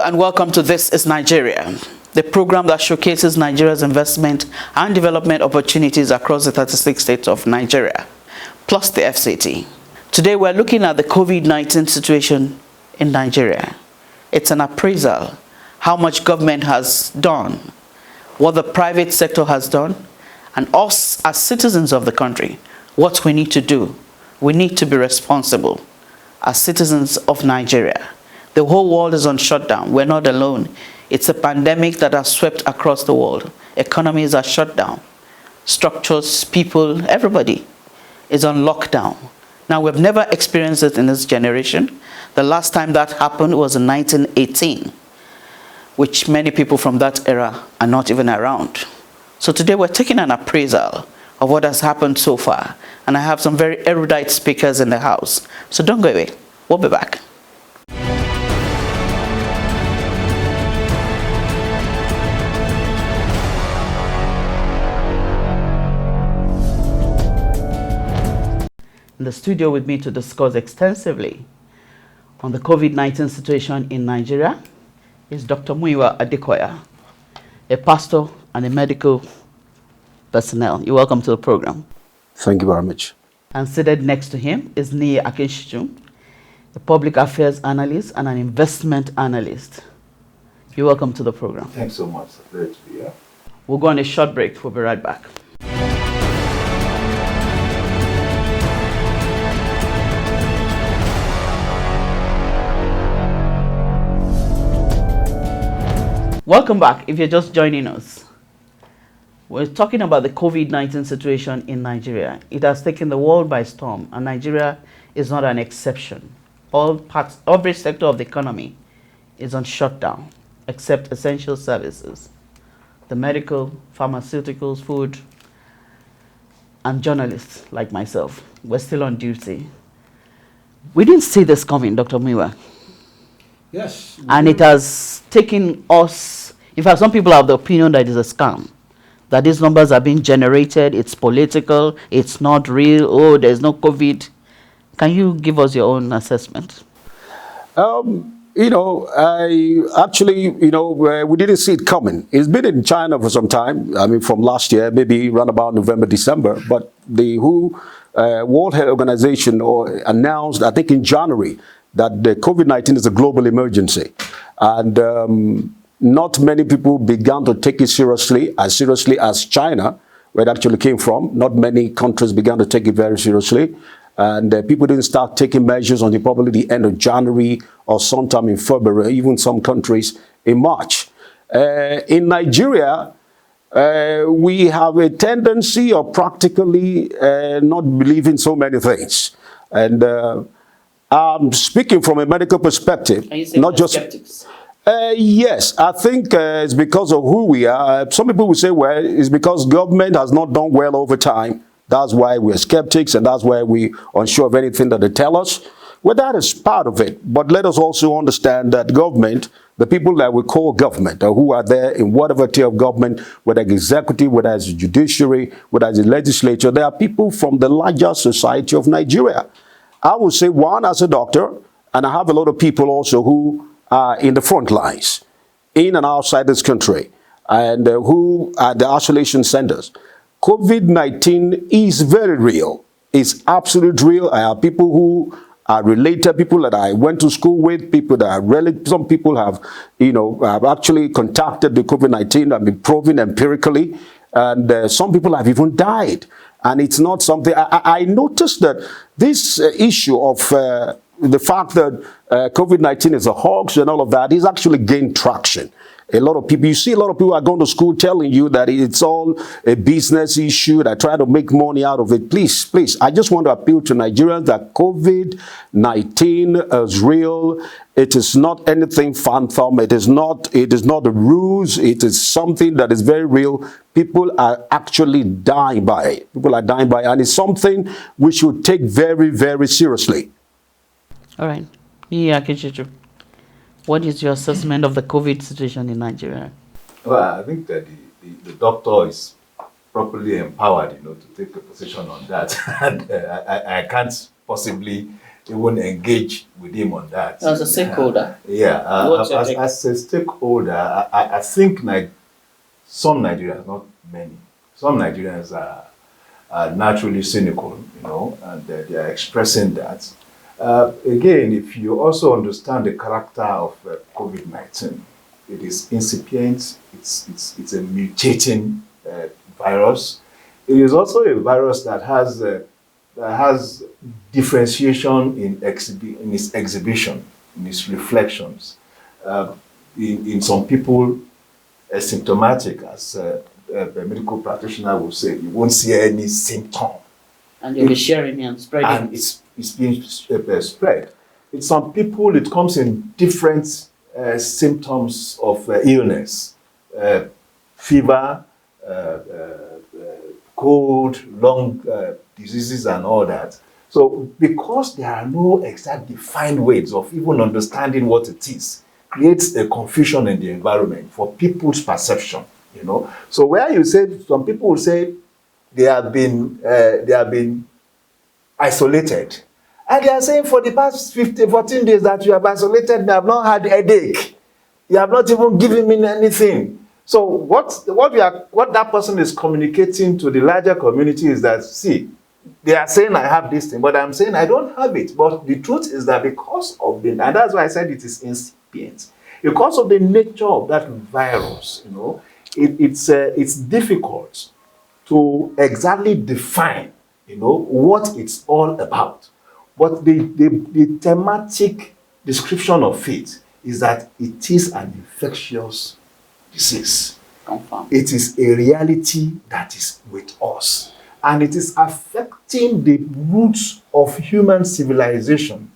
and welcome to This is Nigeria, the program that showcases Nigeria's investment and development opportunities across the 36 states of Nigeria, plus the FCT. Today we're looking at the COVID-19 situation in Nigeria. It's an appraisal, how much government has done, what the private sector has done, and us as citizens of the country, what we need to do. We need to be responsible as citizens of Nigeria. The whole world is on shutdown. We're not alone. It's a pandemic that has swept across the world. Economies are shut down. Structures, people, everybody is on lockdown. Now, we've never experienced it in this generation. The last time that happened was in 1918, which many people from that era are not even around. So today we're taking an appraisal of what has happened so far. And I have some very erudite speakers in the house. So don't go away. We'll be back. In the studio with me to discuss extensively on the COVID-19 situation in Nigeria is Dr. Muyiwa Adekoya, a pastor and a medical personnel. You're welcome to the program. Thank you very much. And seated next to him is Niyi, Akinsiju, a public affairs analyst and an investment analyst. You're welcome to the program. Thanks so much. Great to be here. We'll go on a short break. We'll be right back. Welcome back if you're just joining us. We're talking about the COVID-19 situation in Nigeria. It has taken the world by storm, and Nigeria is not an exception. Every sector of the economy is on shutdown, except essential services. The medical, pharmaceuticals, food, and journalists like myself, we're still on duty. We didn't see this coming, Dr. Muyiwa. Yes. And it has taken us, in fact, some people have the opinion that it is a scam, that these numbers are being generated, it's political, it's not real, oh, there's no COVID. Can you give us your own assessment? We didn't see it coming. It's been in China for some time, I mean, from last year, maybe around about November, December, but the World Health Organization announced, I think in January, that the COVID-19 is a global emergency. And not many people began to take it seriously as China, where it actually came from. Not many countries began to take it very seriously. And people didn't start taking measures until probably the end of January or sometime in February, even some countries in March. In Nigeria, we have a tendency of practically not believing so many things. And I'm speaking from a medical perspective, not just skeptics. Yes, I think it's because of who we are. Some people will say, well, it's because government has not done well over time. That's why we're skeptics, and that's why we're unsure of anything that they tell us. Well, that is part of it. But let us also understand that government, the people that we call government, or who are there in whatever tier of government, whether it's executive, whether it's the judiciary, whether it's the legislature, they are people from the larger society of Nigeria. I would say, one, as a doctor, and I have a lot of people also who are in the front lines, in and outside this country, and who are the isolation centers. COVID-19 is very real. It's absolutely real. I have people who are related, people that I went to school with, people that are related. Some people have, have actually contacted the COVID-19 and been proven empirically, and some people have even died. And it's not something, I noticed that this issue of the fact that COVID-19 is a hoax and all of that is actually gained traction. A lot of people, you see a lot of people are going to school telling you that it's all a business issue, that try to make money out of it. Please, I just want to appeal to Nigerians that COVID-19 is real. It is not anything phantom. It is not a ruse. It is something that is very real. People are actually dying by it. People are dying by it. And it's something we should take very, very seriously. All right. Yeah, Akinsiju. What is your assessment of the COVID situation in Nigeria? Well, I think that the doctor is properly empowered, to take a position on that. And I can't possibly even engage with him on that. As a stakeholder? As a stakeholder, I think some Nigerians, not many, some Nigerians are naturally cynical, and they are expressing that. Again, if you also understand the character of COVID-19, it is incipient, it's a mutating virus. It is also a virus that has differentiation in its exhibition, in its reflections. In some people, asymptomatic, as a medical practitioner will say, you won't see any symptom. And you'll be sharing and spreading. And it's being spread. In some people, it comes in different symptoms of illness, fever, cold, lung diseases and all that. So because there are no exact defined ways of even understanding what it is, creates a confusion in the environment for people's perception, So where you say, some people will say they have been isolated. And they are saying for the past 14 days that you have isolated me, I have not had a headache. You have not even given me anything. So what that person is communicating to the larger community is that, see, they are saying I have this thing, but I'm saying I don't have it. But the truth is that because of and that's why I said it is incipient. Because of the nature of that virus, it's difficult to exactly define, what it's all about. But the thematic description of it is that it is an infectious disease. Confirmed. It is a reality that is with us. And it is affecting the roots of human civilization.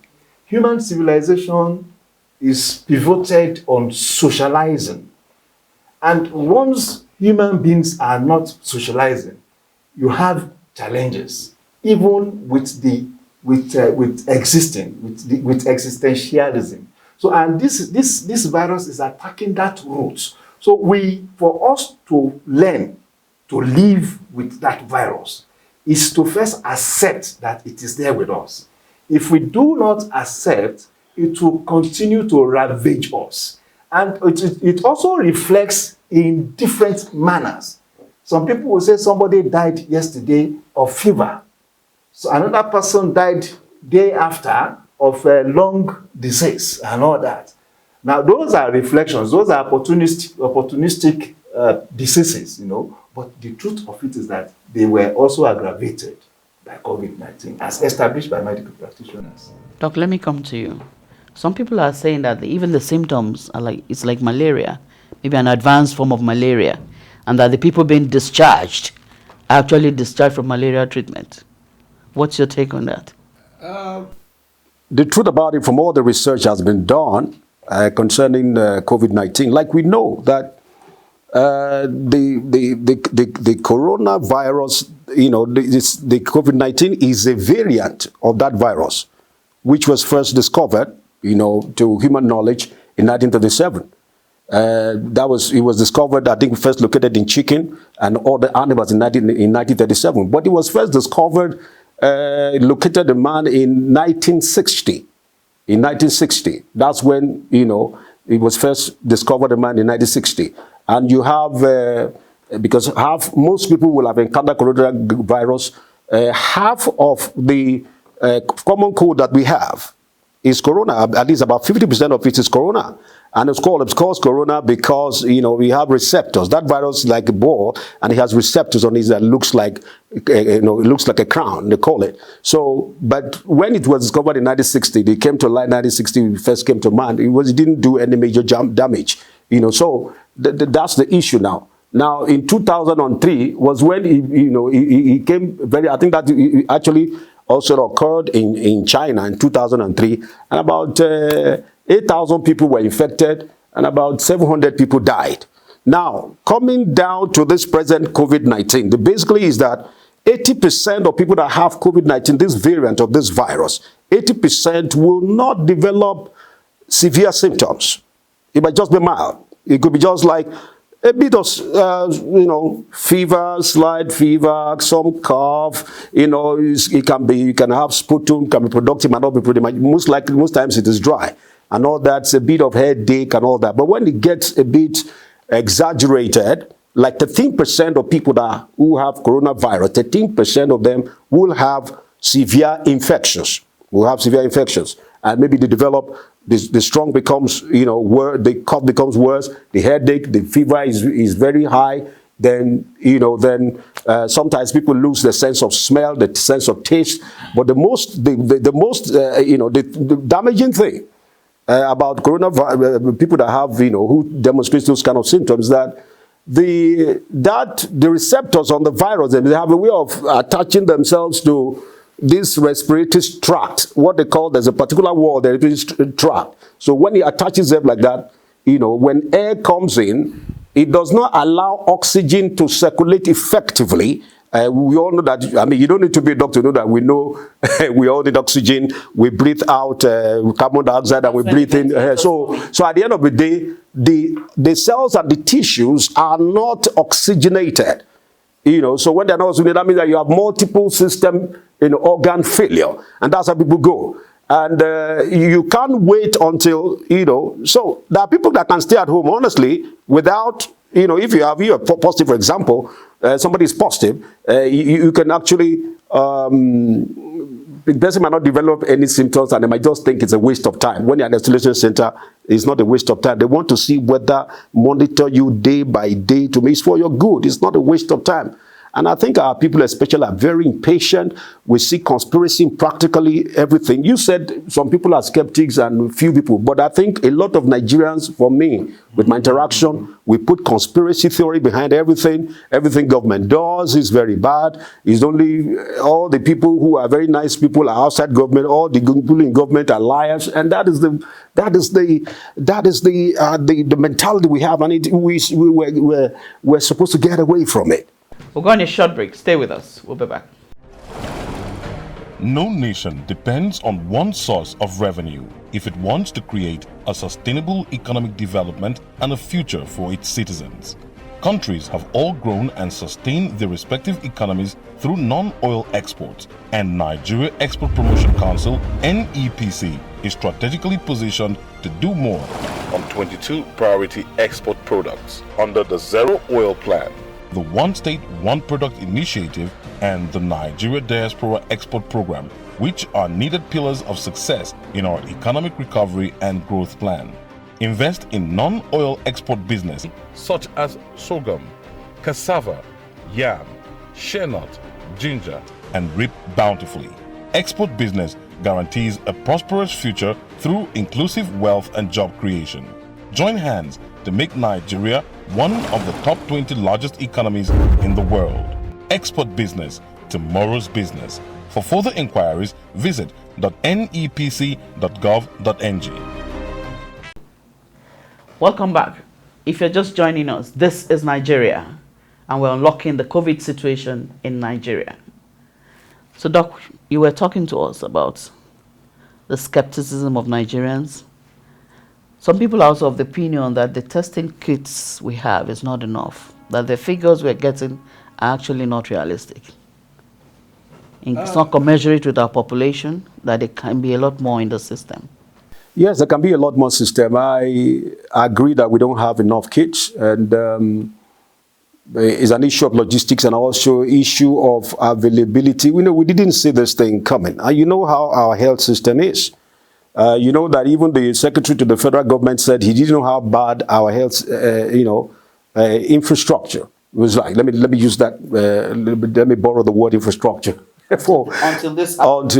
Human civilization is pivoted on socializing. And once human beings are not socializing, you have challenges, even with existentialism. So, and this virus is attacking that root. So for us to learn to live with that virus is to first accept that it is there with us. If we do not accept, it will continue to ravage us. And it also reflects in different manners. Some people will say somebody died yesterday of fever. So another person died day after of a lung disease and all that. Now, those are reflections. Those are opportunistic diseases, But the truth of it is that they were also aggravated by COVID-19, as established by medical practitioners. Doc, let me come to you. Some people are saying that even the symptoms are it's like malaria, maybe an advanced form of malaria, and that the people being discharged are actually discharged from malaria treatment. What's your take on that? The truth about it, from all the research has been done concerning COVID-19, like we know that the coronavirus, the COVID-19 is a variant of that virus, which was first discovered, to human knowledge in 1937. It was discovered, I think, first located in chicken and other animals in 1937. But it was first discovered, located in man in 1960. In 1960, that's when, it was first discovered in man in 1960. And you have, because most people will have encountered coronavirus, half of the common cold that we have is corona. At least about 50% of it is corona. And it's called corona because, we have receptors. That virus is like a ball, and it has receptors on it that looks like, it looks like a crown, they call it. So, but when it was discovered in 1960, they came to light in 1960, it first came to man, it didn't do any major damage, so that's the issue now. Now, in 2003 was when he came I think that he actually also occurred in China in 2003, and about 8,000 people were infected and about 700 people died. Now, coming down to this present COVID-19, the basically is that 80% of people that have COVID-19, this variant of this virus, 80% will not develop severe symptoms. It might just be mild. It could be just like a bit of, fever, slight fever, some cough, it can be, you can have sputum, can be productive, and not be pretty much. Most times it is dry. And all that's a bit of headache and all that. But when it gets a bit exaggerated, like 13% of people who have coronavirus, 13% of them will have severe infections. And maybe they develop, the strong becomes, the cough becomes worse, the headache, the fever is very high. Then, sometimes people lose the sense of smell, the sense of taste. But the most damaging thing about coronavirus, people that have, who demonstrate those kind of symptoms, that the receptors on the virus, they have a way of attaching themselves to this respiratory tract, what they call, there's a particular wall, the respiratory tract. So when it attaches them like that, when air comes in, it does not allow oxygen to circulate effectively. We all know that, you don't need to be a doctor to know that we know we all need oxygen. We breathe out carbon dioxide and we breathe in. So at the end of the day, the cells and the tissues are not oxygenated. So when they're not oxygenated, that means that you have multiple system organ failure. And that's how people go. And you can't wait until, so there are people that can stay at home, honestly, without, if you are positive, for example, somebody is positive, you can actually, the person might not develop any symptoms and they might just think it's a waste of time. When you're at an isolation center, it's not a waste of time. They want to see whether monitor you day by day to make sure you're good. It's not a waste of time. And I think our people especially are very impatient. We see conspiracy in practically everything. You said some people are skeptics and few people, but I think a lot of Nigerians, for me, with my interaction, we put conspiracy theory behind everything. Everything government does is very bad. It's only all the people who are very nice people are outside government. All the people in government are liars, and that is the mentality we have, and we're supposed to get away from it. We'll go on a short break. Stay with us. We'll be back. No nation depends on one source of revenue if it wants to create a sustainable economic development and a future for its citizens. Countries have all grown and sustained their respective economies through non-oil exports, and Nigeria Export Promotion Council (NEPC) is strategically positioned to do more on 22 priority export products under the Zero Oil Plan, the One State, One Product initiative, and the Nigeria Diaspora Export Program, which are needed pillars of success in our economic recovery and growth plan. Invest in non-oil export business such as sorghum, cassava, yam, shea nut, ginger, and reap bountifully. Export business guarantees a prosperous future through inclusive wealth and job creation. Join hands to make Nigeria one of the top 20 largest economies in the world. Export business, tomorrow's business. For further inquiries, visit .nepc.gov.ng. Welcome back. If you're just joining us, this is Nigeria, and we're unlocking the COVID situation in Nigeria. So, Doc, you were talking to us about the skepticism of Nigerians. Some people are also of the opinion that the testing kits we have is not enough, that the figures we're getting are actually not realistic. It's not commensurate with our population, that there can be a lot more in the system. Yes, there can be a lot more system. I agree that we don't have enough kits, and it's an issue of logistics and also issue of availability. We didn't see this thing coming. You know how our health system is. You know that even the secretary to the federal government said he didn't know how bad our health, infrastructure was like. Let me use that. Let me borrow the word infrastructure. Until this happened.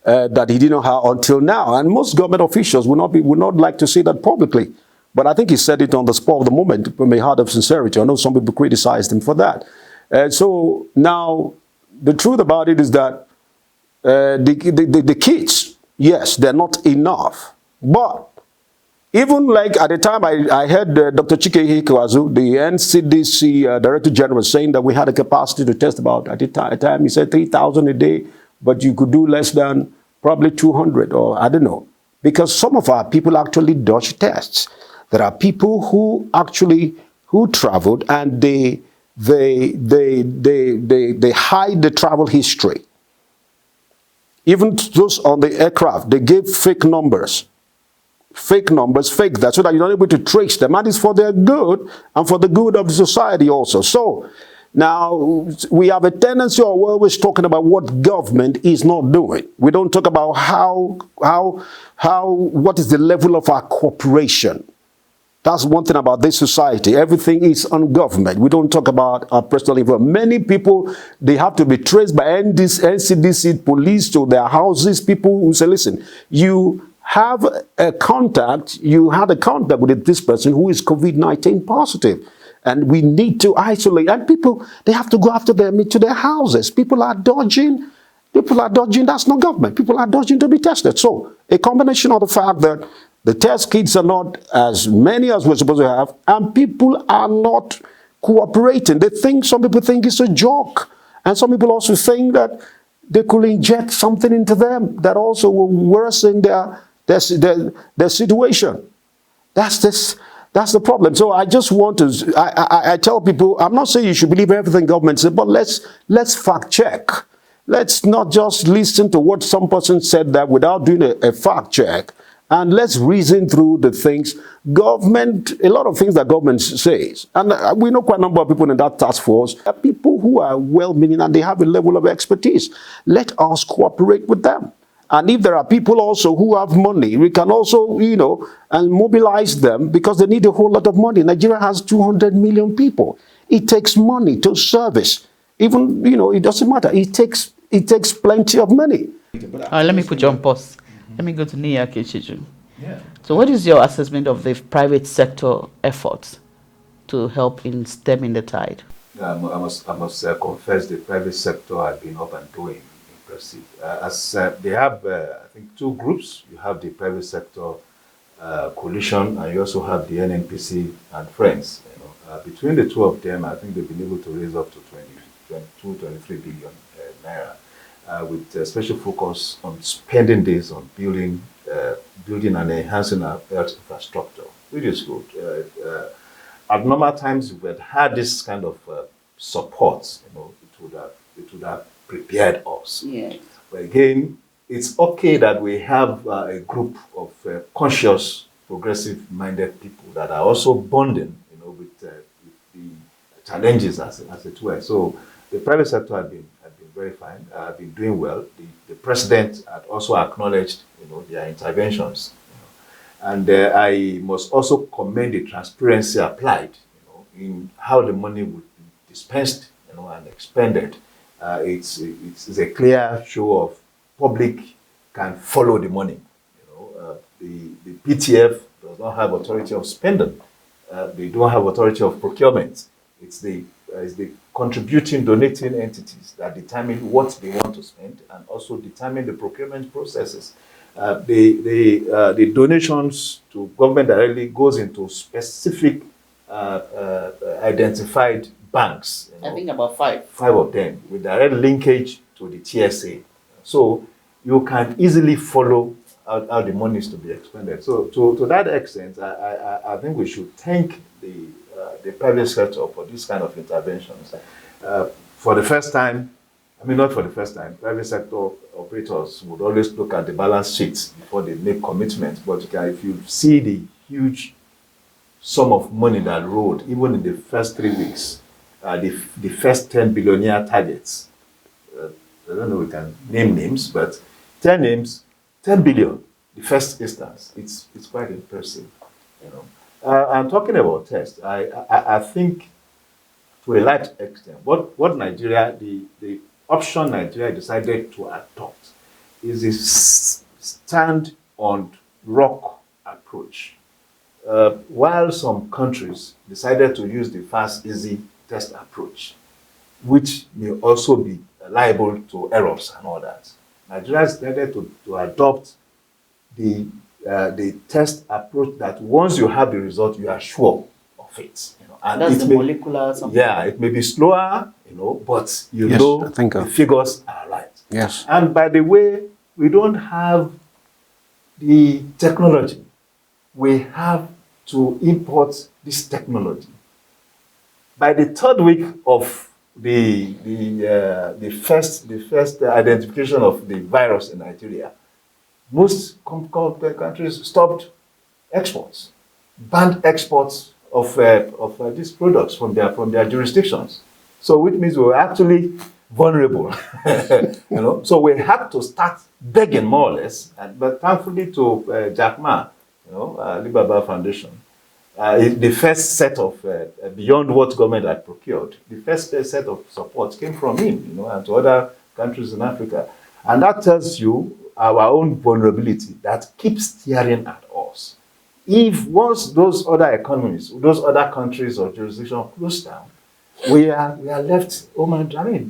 That he didn't know how until now, and most government officials would not like to say that publicly. But I think he said it on the spur of the moment from a heart of sincerity. I know some people criticized him for that. So now the truth about it is that the kits, yes, they're not enough. But even like at the time I heard Dr. Chike Hikawazu, the NCDC Director General, saying that we had a capacity to test about, at the time he said 3,000 a day, but you could do less than probably 200, or I don't know. Because some of our people actually dodge tests. There are people who who traveled, and they hide the travel history. Even those on the aircraft, they give fake numbers, fake that, so that you're not able to trace them. And it's for their good and for the good of the society also. So now we have a tendency, or we're always talking about what government is not doing. We don't talk about what is the level of our cooperation. That's one thing about this society. Everything is on government. We don't talk about our personal involvement. Many people, they have to be traced by NCDC, police to their houses. People who say, listen, you have a contact, you had a contact with this person who is COVID-19 positive. And we need to isolate. And people, they have to go after them to their houses. People are dodging. That's not government. People are dodging to be tested. So a combination of the fact that the test kits are not as many as we're supposed to have, and people are not cooperating. Some people think it's a joke. And some people also think that they could inject something into them that also will worsen their situation. That's the problem. So I just want to, I tell people, I'm not saying you should believe everything government says, but let's fact check. Let's not just listen to what some person said that without doing a fact check. And let's reason through the things. Government, a lot of things that government says, and we know quite a number of people in that task force, are people who are well-meaning and they have a level of expertise. Let us cooperate with them. And if there are people also who have money, we can also, and mobilize them, because they need a whole lot of money. Nigeria has 200 million people. It takes money to service. Even, it doesn't matter. It takes plenty of money. Let me put you on pause. Let me go to Niyi Akinsiju. Yeah. So what is your assessment of the private sector efforts to help in stemming the tide? I must confess the private sector has been up and doing impressive. They have, I think, two groups. You have the private sector coalition, and you also have the NNPC and friends. Between the two of them, I think they've been able to raise up to 23 billion naira. With a special focus on spending this on building and enhancing our health infrastructure, which is good. At normal times, we had this kind of support, it would have prepared us. Yes. But again, it's okay that we have a group of conscious, progressive-minded people that are also bonding, with the challenges as it were. So the private sector has been very fine, been doing well. The president had also acknowledged, their interventions. And I must also commend the transparency applied, in how the money would be dispensed, and expended. It's a clear show of public can follow the money. The PTF does not have authority of spending. They don't have authority of procurement. It's the contributing, donating entities that determine what they want to spend and also determine the procurement processes. The donations to government directly goes into specific identified banks. I think about 5. 5 of them with direct linkage to the TSA. So you can easily follow how the money is to be expended. So to that extent, I think we should thank the private sector for this kind of interventions. For the first time, not for the first time, private sector operators would always look at the balance sheets before they make commitments. But if you see the huge sum of money that rolled, even in the first 3 weeks, the first 10 billionaire targets, I don't know if we can name names, but 10 names, 10 billion, the first instance, it's quite impressive. I'm talking about tests. I think to a large extent, what Nigeria, the option Nigeria decided to adopt is a stand on rock approach. While some countries decided to use the fast, easy test approach, which may also be liable to errors and all that, Nigeria decided to adopt the test approach that once you have the result, you are sure of it. And that's the molecular something. Yeah, it may be slower, but the figures are right. Yes. And by the way, we don't have the technology. We have to import this technology. By the third week of the first identification of the virus in Nigeria, most countries stopped exports, banned exports of these products from their jurisdictions. So which means we were actually vulnerable, you know. So we had to start begging more or less. But thankfully to Jack Ma, you know, Alibaba Foundation, the first set of beyond what government had procured, the first set of support came from him, you know, and to other countries in Africa, and that tells you our own vulnerability that keeps staring at us. If once those other economies, those other countries or jurisdictions close down, we are left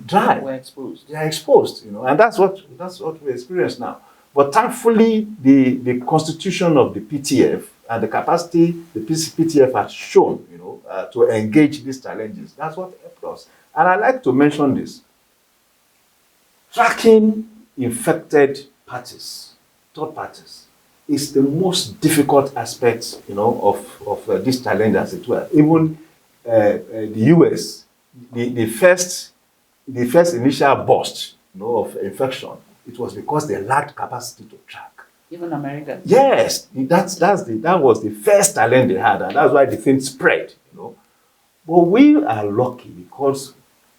dry. We're exposed. They are exposed, you know, and that's what we experience now. But thankfully, the constitution of the PTF and the capacity the PTF has shown, you know, to engage these challenges, that's what helped us. And I like to mention this: tracking infected parties, third parties, is the most difficult aspect, you know, of this challenge, as it were. Even the US, the first initial burst, you know, of infection, it was because they lacked capacity to track. Even America. Yes, that was the first challenge they had, and that's why the thing spread, you know. But we are lucky because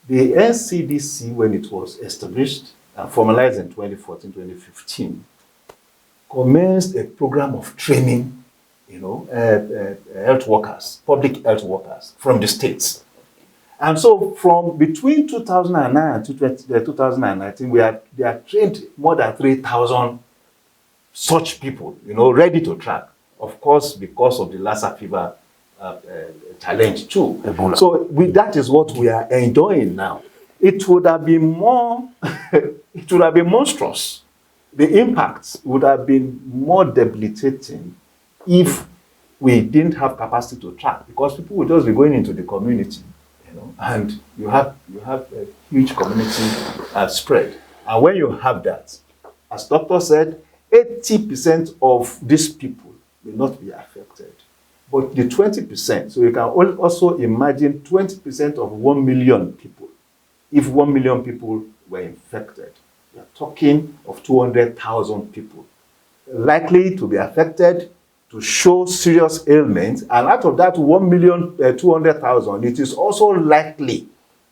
the NCDC, when it was established and formalized in 2014, 2015, commenced a program of training, you know, health workers, public health workers from the states. And so from between 2009 and 2019, they are trained more than 3,000 such people, you know, ready to track. Of course, because of the Lassa fever challenge too. Ebola. So that is what we are enjoying now. It would have been more, it would have been monstrous. The impacts would have been more debilitating if we didn't have capacity to track, because people would just be going into the community, you know, and you have a huge community spread. And when you have that, as doctor said, 80% of these people will not be affected. But the 20%, so you can also imagine 20% of 1 million people. If 1 million people were infected, we are talking of 200,000 people likely to be affected, to show serious ailments. And out of that 1,200,000, it is also likely,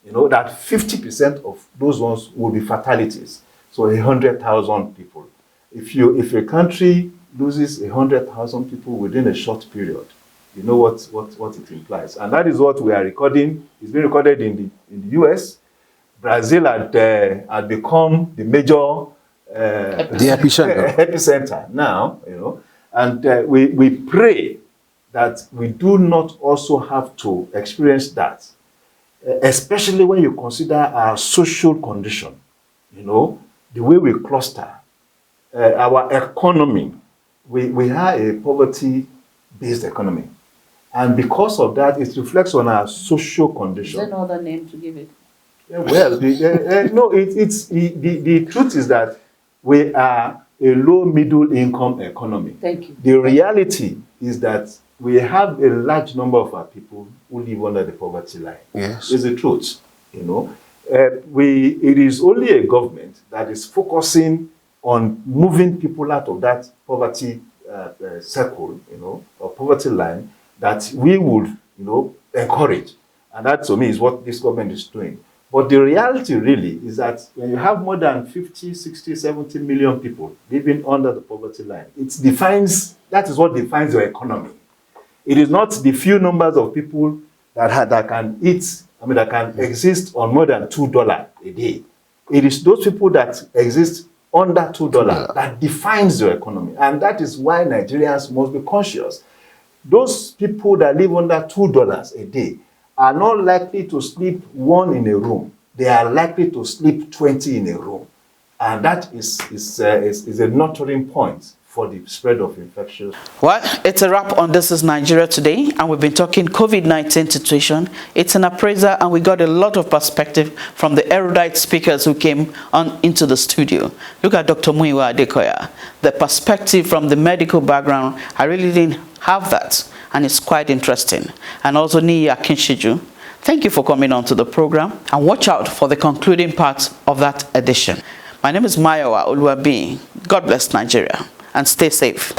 you know, that 50% of those ones will be fatalities. So 100,000 people. If a country loses 100,000 people within a short period, you know what it implies. And that is what we are recording. It's been recorded in the US. Brazil had become the major the epicenter now, you know. And we pray that we do not also have to experience that, especially when you consider our social condition, you know, the way we cluster, our economy. We are a poverty-based economy. And because of that, it reflects on our social condition. Is there no other name to give it? Well, no, the truth is that we are a low middle income economy. Thank you. The reality is that we have a large number of our people who live under the poverty line. Yes. It's the truth, you know. It is only a government that is focusing on moving people out of that poverty circle, you know, or poverty line, that we would, you know, encourage. And that, to me, is what this government is doing. But the reality really is that when you have more than 50, 60, 70 million people living under the poverty line, that is what defines your economy. It is not the few numbers of people that can eat, that can exist on more than $2 a day. It is those people that exist under $2 that defines your economy. And that is why Nigerians must be conscious. Those people that live under $2 a day are not likely to sleep 1 in a room. They are likely to sleep 20 in a room. And that is a nurturing point for the spread of infections. Well, it's a wrap on This is Nigeria Today, and we've been talking COVID-19 situation. It's an appraiser, and we got a lot of perspective from the erudite speakers who came on into the studio. Look at Dr. Muyiwa Adekoya. The perspective from the medical background, I really didn't have that, and it's quite interesting. And also Niyi Akinsiju, Thank you for coming on to the program, and watch out for the concluding part of that edition. My name is Muyiwa. God bless Nigeria, and stay safe.